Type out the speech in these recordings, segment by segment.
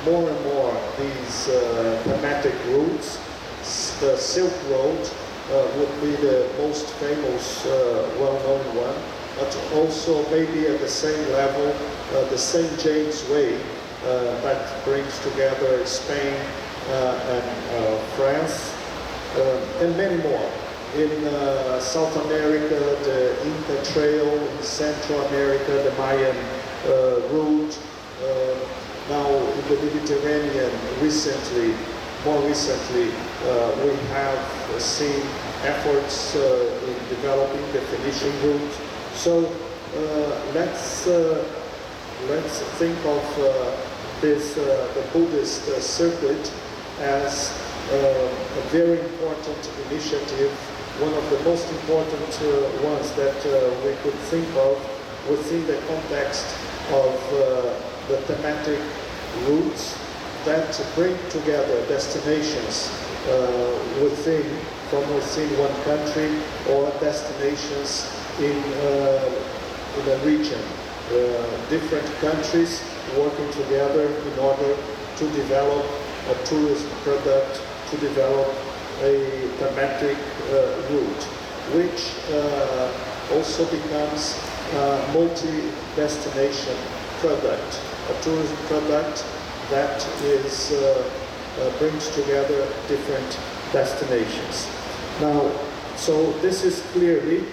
more and more these thematic routes. The Silk Road would be the most famous, well-known one, but also maybe at the same level, the St. James Way that brings together Spain and France, and many more. In South America, the Inca Trail, in Central America, the Mayan route. Now in the Mediterranean, more recently, we have seen efforts in developing the Phoenician route. So let's think of the Buddhist circuit as a very important initiative, one of the most important ones that we could think of within the context of the thematic routes that bring together destinations from within one country or destinations in a region. Different countries working together in order to develop a tourism product, to develop a thematic route, which also becomes a multi-destination product, a tourism product that brings together different destinations. Now, so this is clearly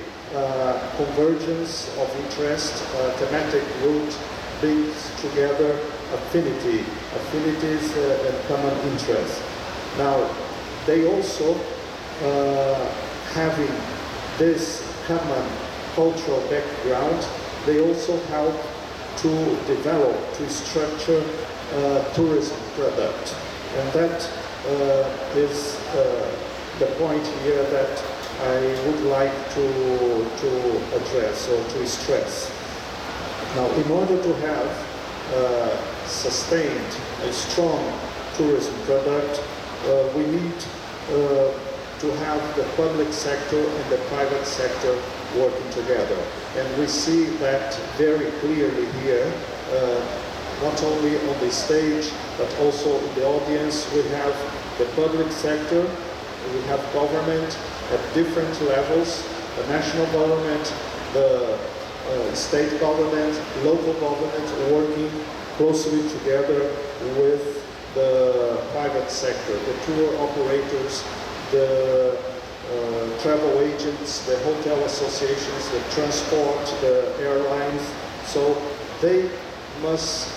convergence of interest, thematic route brings together affinities and common interests. Now, they also, having this common cultural background, they also help to develop, to structure tourism product. And that is the point here that I would like to address or to stress. Now, in order to have sustained a strong tourism product, we need to have the public sector and the private sector working together. And we see that very clearly here, not only on the stage, but also in the audience. We have the public sector, we have government at different levels, the national government, the state government, local government, working closely together with the private sector, the tour operators, the travel agents, the hotel associations, the transport, the airlines. So they must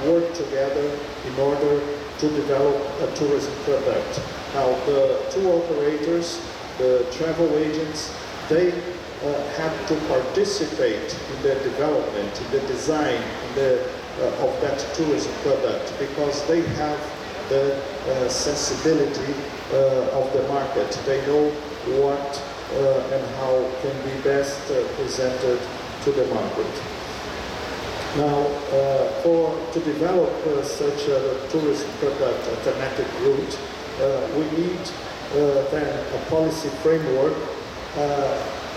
work together in order to develop a tourism product. Now, the tour operators, the travel agents, they have to participate in the development, in the design, of that tourism product, because they have the sensibility of the market. They know what and how can be best presented to the market. Now, to develop such a tourism product, a thematic route, we need then a policy framework.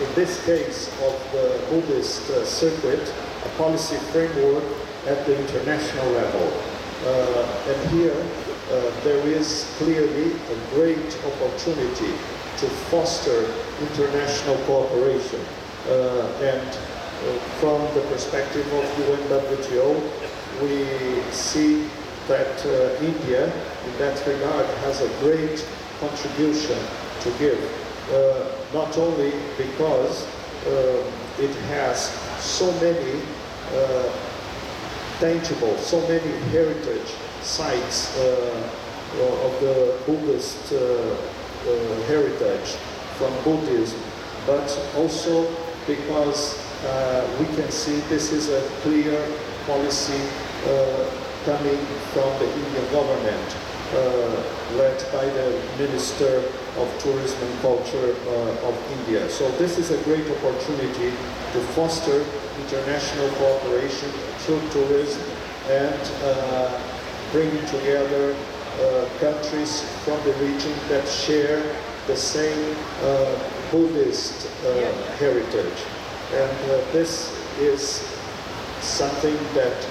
In this case of the Buddhist circuit, a policy framework at the international level. And here there is clearly a great opportunity to foster international cooperation. And from the perspective of UNWTO, we see that India, in that regard, has a great contribution to give. Not only because it has so many tangible, so many heritage sites of the Buddhist heritage from Buddhism, but also because we can see this is a clear policy coming from the Indian government, led by the Minister of Tourism and Culture of India. So this is a great opportunity to foster international cooperation through tourism and bringing together countries from the region that share the same Buddhist heritage. And this is something that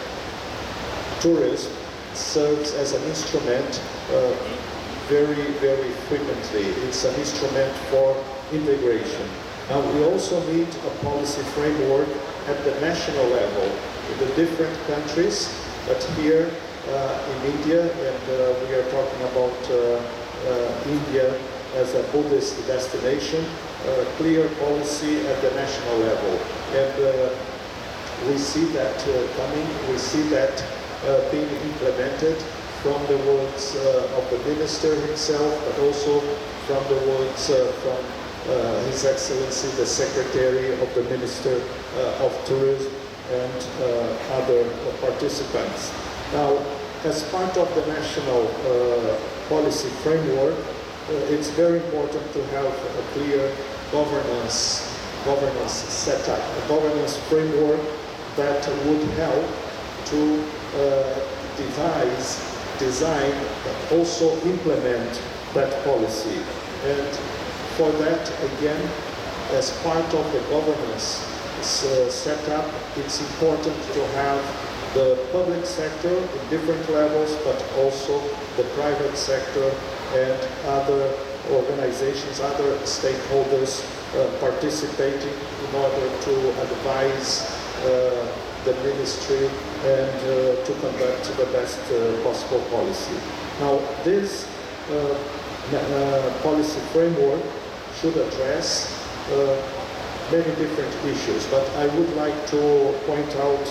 tourism, serves as an instrument very, very frequently. It's an instrument for integration. Now, we also need a policy framework at the national level in the different countries, but here in India, and we are talking about India as a Buddhist destination, clear policy at the national level. And we see that coming, we see that being implemented from the words of the minister himself, but also from the words from His Excellency, the Secretary of the Minister of Tourism, and other participants. Now, as part of the national policy framework, it's very important to have a clear governance setup, a governance framework that would help to design, but also implement that policy. And for that, again, as part of the governance setup, it's important to have the public sector in different levels, but also the private sector and other organizations, other stakeholders participating in order to advise the ministry and to conduct the best possible policy. Now, this policy framework should address many different issues, but I would like to point out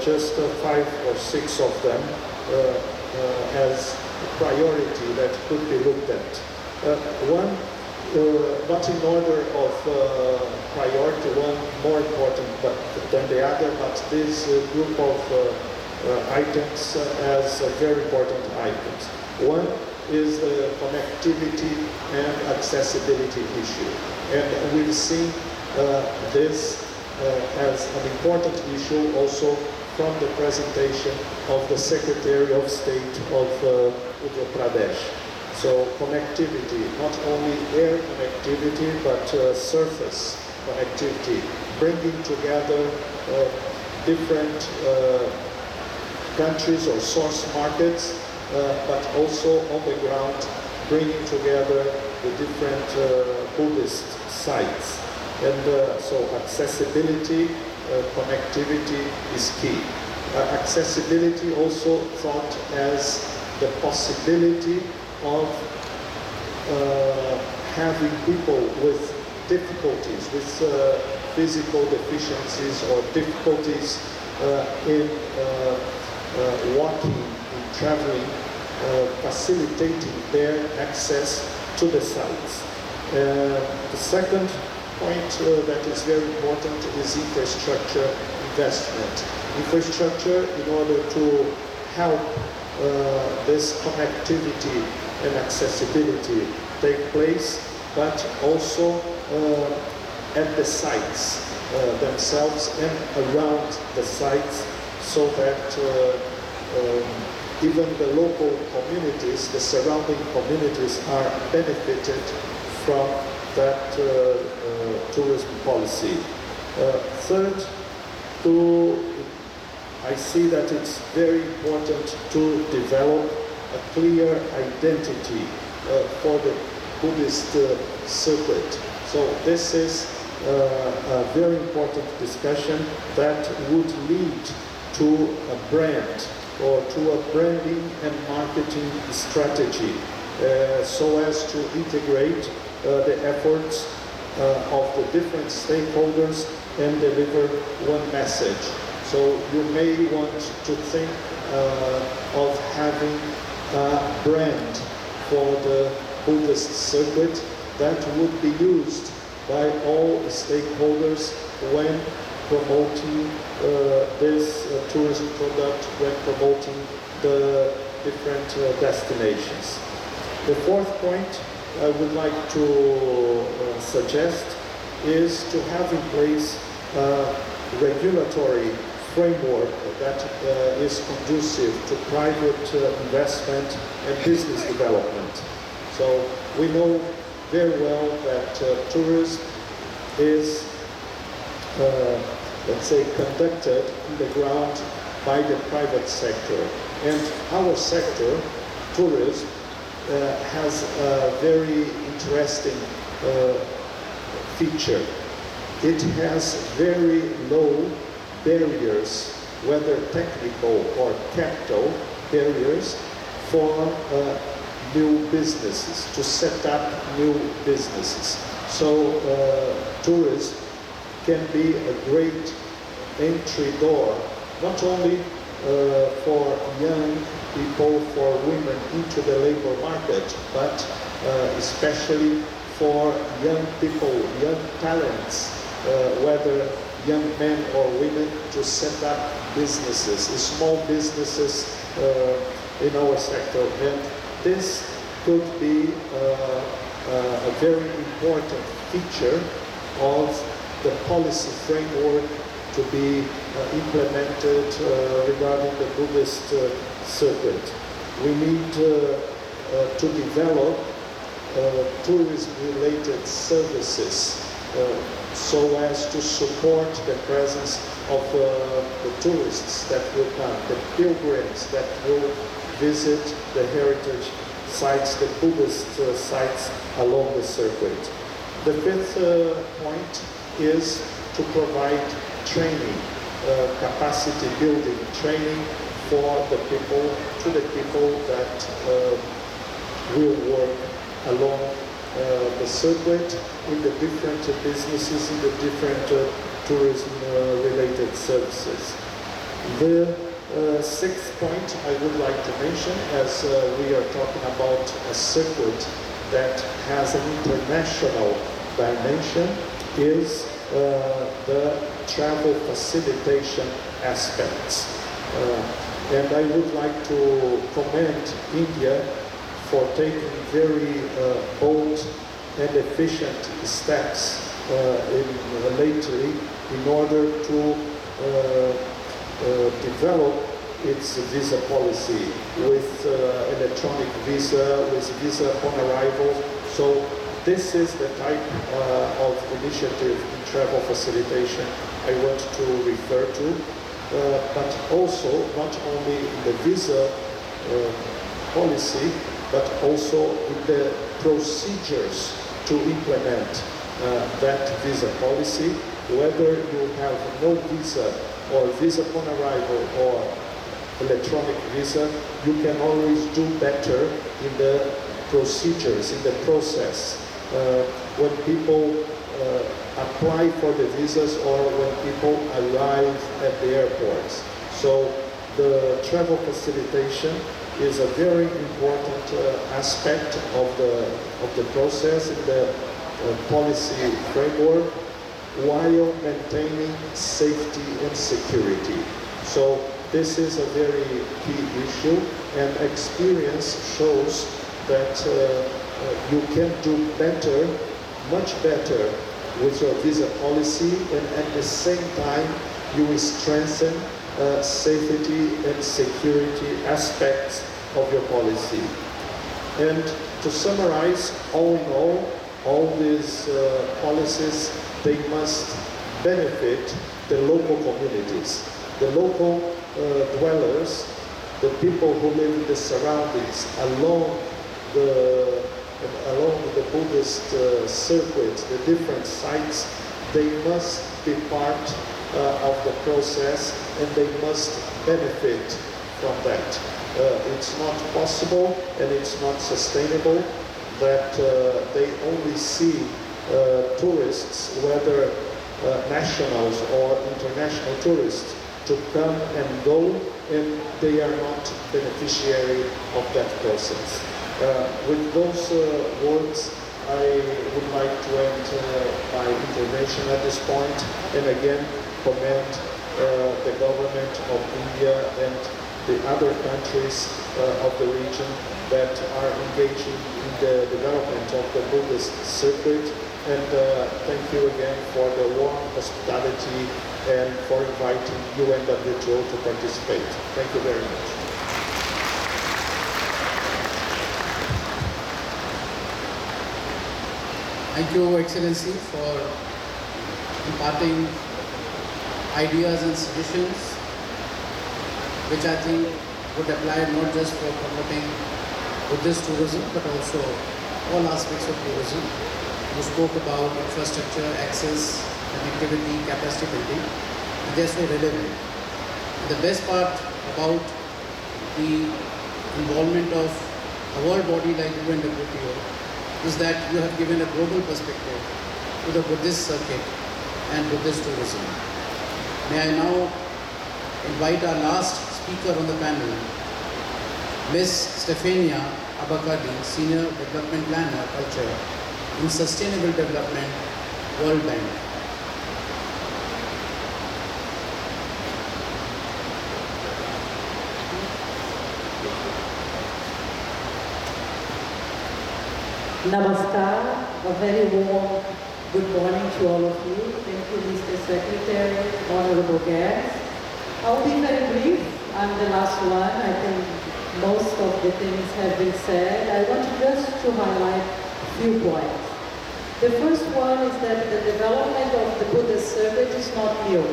just 5 or 6 of them as a priority that could be looked at. One, not in order of priority, one more important than the other, but this group of items as very important items. One is the connectivity and accessibility issue. And we've seen this as an important issue also from the presentation of the Secretary of State of Uttar Pradesh. So connectivity, not only air connectivity, but surface connectivity, bringing together different countries or source markets, but also on the ground, bringing together the different Buddhist sites. And so accessibility, connectivity is key. Accessibility also thought as the possibility of having people with difficulties, with physical deficiencies or difficulties in walking, in traveling, facilitating their access to the sites. The second point that is very important is infrastructure investment. Infrastructure in order to help this connectivity and accessibility take place, but also at the sites themselves and around the sites, so that even the local communities, the surrounding communities are benefited from that tourism policy. Third, I see that it's very important to develop a clear identity for the Buddhist circuit. So this is a very important discussion that would lead to a brand or to a branding and marketing strategy so as to integrate the efforts of the different stakeholders and deliver one message. So you may want to think of having a brand for the Buddhist circuit that would be used by all stakeholders when promoting this tourism product, when promoting the different destinations. The fourth point I would like to suggest is to have in place a regulatory framework that is conducive to private investment and business development. So we know very well that tourism is, let's say, conducted on the ground by the private sector. And our sector, tourism, has a very interesting feature. It has very low barriers, whether technical or capital barriers, for new businesses, to set up new businesses. So tourism can be a great entry door, not only for young people, for women into the labor market, but especially for young people, young talents, whether young men or women, to set up businesses, small businesses in our sector. And this could be a very important feature of the policy framework to be implemented regarding the Buddhist circuit. We need to develop tourism-related services so as to support the presence of the tourists that will come, the pilgrims that will visit the heritage sites, the Buddhist sites along the circuit. The fifth point is to provide training, capacity building training for the people, to the people that will work along the circuit in the different businesses, in the different tourism-related services. The sixth point I would like to mention, as we are talking about a circuit that has an international dimension, is the travel facilitation aspects. And I would like to commend India for taking very bold and efficient steps lately in order to develop its visa policy with electronic visa, with visa upon arrival. So this is the type of initiative in travel facilitation I want to refer to, but also not only in the visa policy, but also in the procedures to implement that visa policy, whether you have no visa or visa upon arrival or electronic visa, you can always do better in the procedures, in the process. When people apply for the visas or when people arrive at the airports. So the travel facilitation is a very important aspect of the process in the policy framework, while maintaining safety and security. So this is a very key issue, and experience shows that you can do better, much better, with your visa policy, and at the same time you will strengthen safety and security aspects of your policy. And to summarize, all in all these policies, they must benefit the local communities, the local dwellers, the people who live in the surroundings along the Buddhist circuit, the different sites. They must be part of the process, and they must benefit from that. It's not possible and it's not sustainable that they only see tourists, whether nationals or international tourists, to come and go, and they are not beneficiary of that process. With those words, I would like to end my intervention at this point, and again commend the government of India and the other countries of the region that are engaging in the development of the Buddhist circuit. And thank you again for the warm hospitality and for inviting UNWTO to participate. Thank you very much. Thank you, Excellency, for imparting ideas and suggestions, which I think would apply not just for promoting Buddhist tourism but also all aspects of tourism. You spoke about infrastructure, access, connectivity, capacity building, and they are so relevant. And the best part about the involvement of a world body like UNWTO is that you have given a global perspective to the Buddhist circuit and Buddhist tourism. May I now invite our last speaker on the panel, Ms. Stefania Abakadi, Senior Development Planner, Culture in Sustainable Development, World Bank. Namaskar, a very warm good morning to all of you. Thank you, Mr. Secretary, honorable guests. I will be very brief. I'm the last one. I think most of the things have been said. I want just to highlight a few points. The first one is that the development of the Buddhist circuit is not new.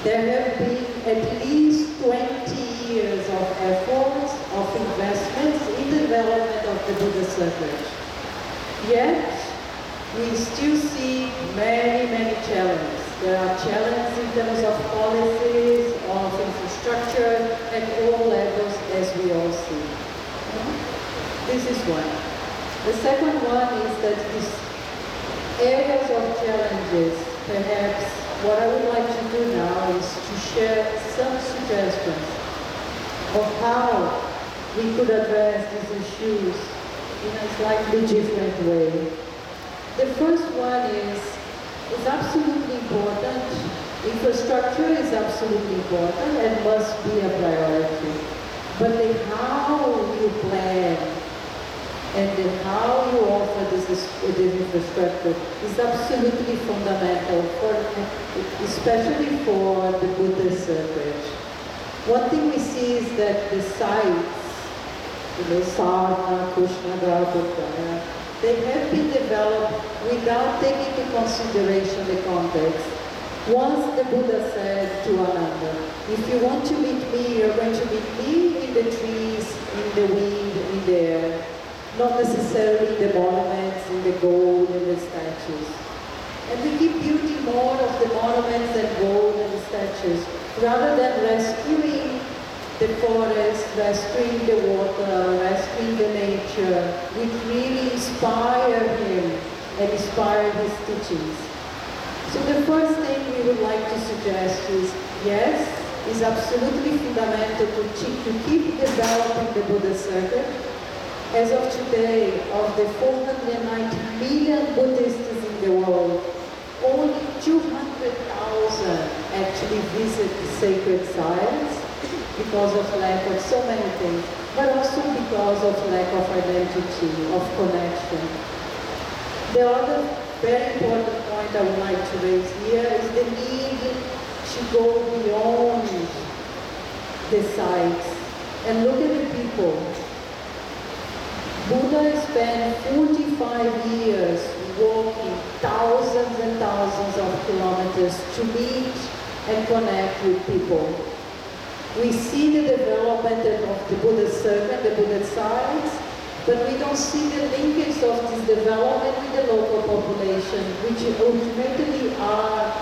There have been at least 20 years of efforts, of investments in the development of the Buddhist circuit. Yet, we still see many challenges. There are challenges in terms of policies, of infrastructure, at all levels, as we all see. This is one. The second one is that these areas of challenges, perhaps what I would like to do now is to share some suggestions of how we could address these issues in a slightly different way. The first one is absolutely important. Infrastructure is absolutely important and must be a priority. But the how you plan and the how you offer this infrastructure is absolutely fundamental, especially for the Buddhist circuit. One thing we see is that the sites, Sarnath, they have been developed without taking into consideration the context. Once the Buddha said to Ananda, if you want to meet me, you're going to meet me in the trees, in the wind, in the air, not necessarily in the monuments, in the gold, and the statues. And we keep building more of the monuments and gold and the statues, rather than rescuing the forest, rescuing the water, rescuing the nature, which really inspire him and inspire his teachings. So the first thing we would like to suggest is, yes, it's absolutely fundamental to keep developing the Buddhist circuit. As of today, of the 490 million Buddhists in the world, only 200,000 actually visit the sacred sites, because of lack of so many things, but also because of lack of identity, of connection. The other very important point I would like to raise here is the need to go beyond the sites and look at the people. Buddha spent 45 years walking thousands and thousands of kilometers to meet and connect with people. We see the development of the Buddhist circuit, the Buddhist sites, but we don't see the linkage of this development with the local population, which ultimately are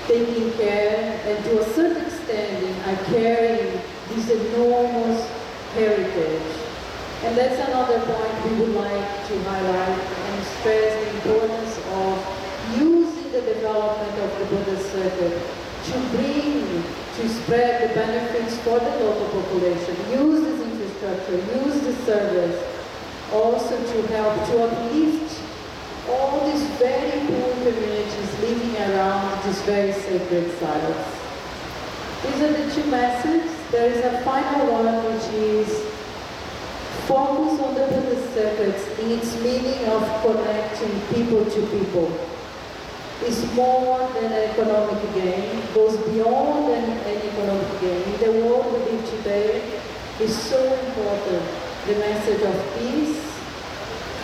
taking care and to a certain extent are carrying this enormous heritage. And that's another point we would like to highlight and stress the importance of using the development of the Buddhist circuit to spread the benefits for the local population, use this infrastructure, use this service, also to help to uplift all these very poor communities living around these very sacred sites. These are the two messages. There is a final one, which is focus on the Buddhist circuits in its meaning of connecting people to people. It's more than an economic gain, it goes beyond an economic gain. In the world we live today, is so important. The message of peace,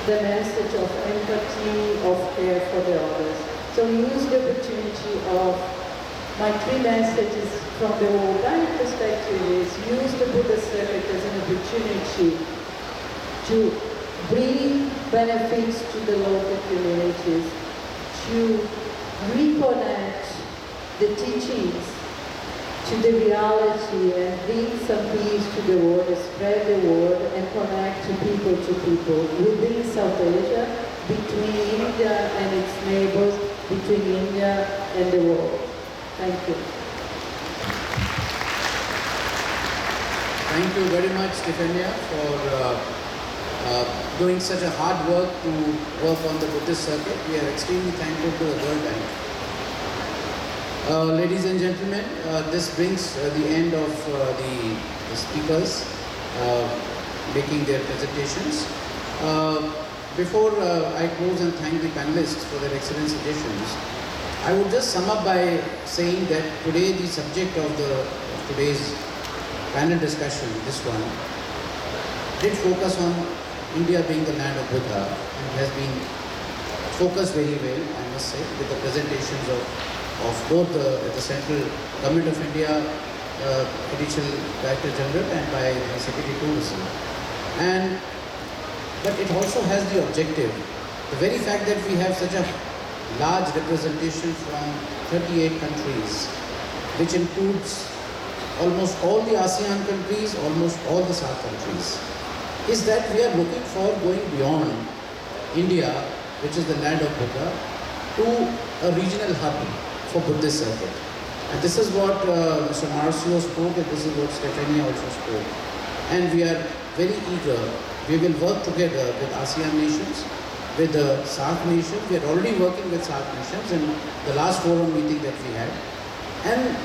the message of empathy, of care for the others. So use the opportunity of My three messages from the Buddhist perspective is use the Buddhist circuit as an opportunity to bring benefits to the local communities, to reconnect the teachings to the reality and bring some peace to the world, spread the word and connect people to people within South Asia, between India and its neighbors, between India and the world. Thank you. Thank you very much, Stefania, for doing such a hard work to work on the Buddhist circuit. We are extremely thankful to the World Bank. Ladies and gentlemen, this brings the end of the speakers making their presentations. Before I close and thank the panelists for their excellent suggestions, I would just sum up by saying that today the subject of today's panel discussion, this one, did focus on India being the land of Buddha and has been focused very well, I must say, with the presentations of both the Central Government of India, Additional Director General, and by the Secretary Tourism. But it also has the objective, the very fact that we have such a large representation from 38 countries, which includes almost all the ASEAN countries, almost all the SAARC countries, is that we are looking for going beyond India, which is the land of Buddha, to a regional hub for Buddhist circuit. And this is what Mr. Marcio spoke, and this is what Stefania also spoke. And we are very eager. We will work together with ASEAN nations, with the SAARC nations. We are already working with SAARC nations in the last forum meeting that we had. And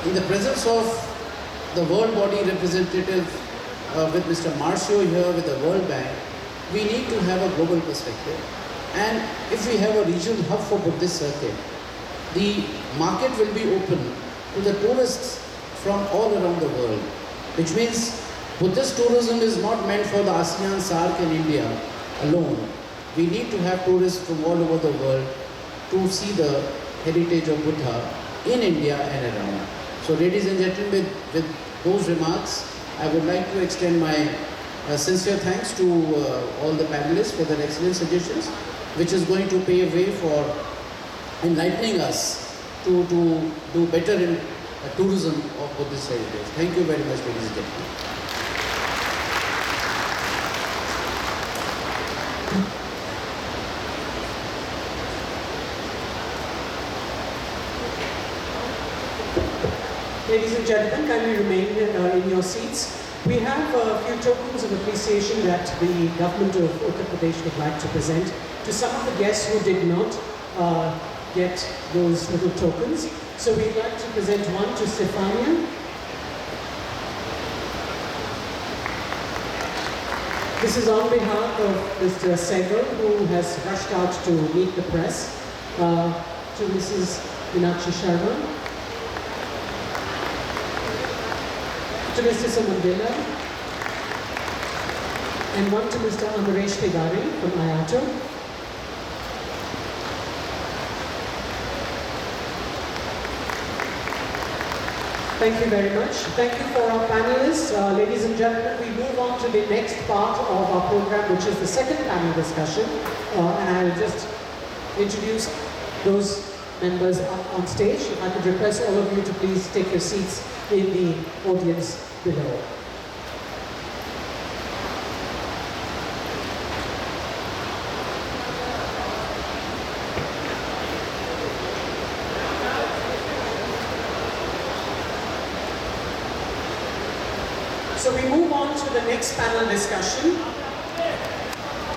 in the presence of the world body representative with Mr. Marcio here, with the World Bank, we need to have a global perspective. And if we have a regional hub for Buddhist circuit, the market will be open to the tourists from all around the world, which means Buddhist tourism is not meant for the ASEAN, SAARC and India alone. We need to have tourists from all over the world to see the heritage of Buddha in India and around. So ladies and gentlemen, with those remarks, I would like to extend my sincere thanks to all the panelists for their excellent suggestions, which is going to pave way for enlightening us to do better in tourism of Buddhist heritage. Thank you very much, ladies and gentlemen. Ladies and gentlemen, kindly remain in your seats. We have a few tokens of appreciation that the government of Uttar Pradesh would like to present to some of the guests who did not get those little tokens. So we'd like to present one to Stefania. This is on behalf of Mr. Sehgal, who has rushed out to meet the press, to Mrs. Meenakshi Sharma, to Mr. Samandela, and one to Mr. Amaresh Tigari from IATO. Thank you very much. Thank you for our panelists. Ladies and gentlemen, we move on to the next part of our program, which is the second panel discussion. And I will just introduce those members up on stage. If I could request all of you to please take your seats in the audience below. So we move on to the next panel discussion.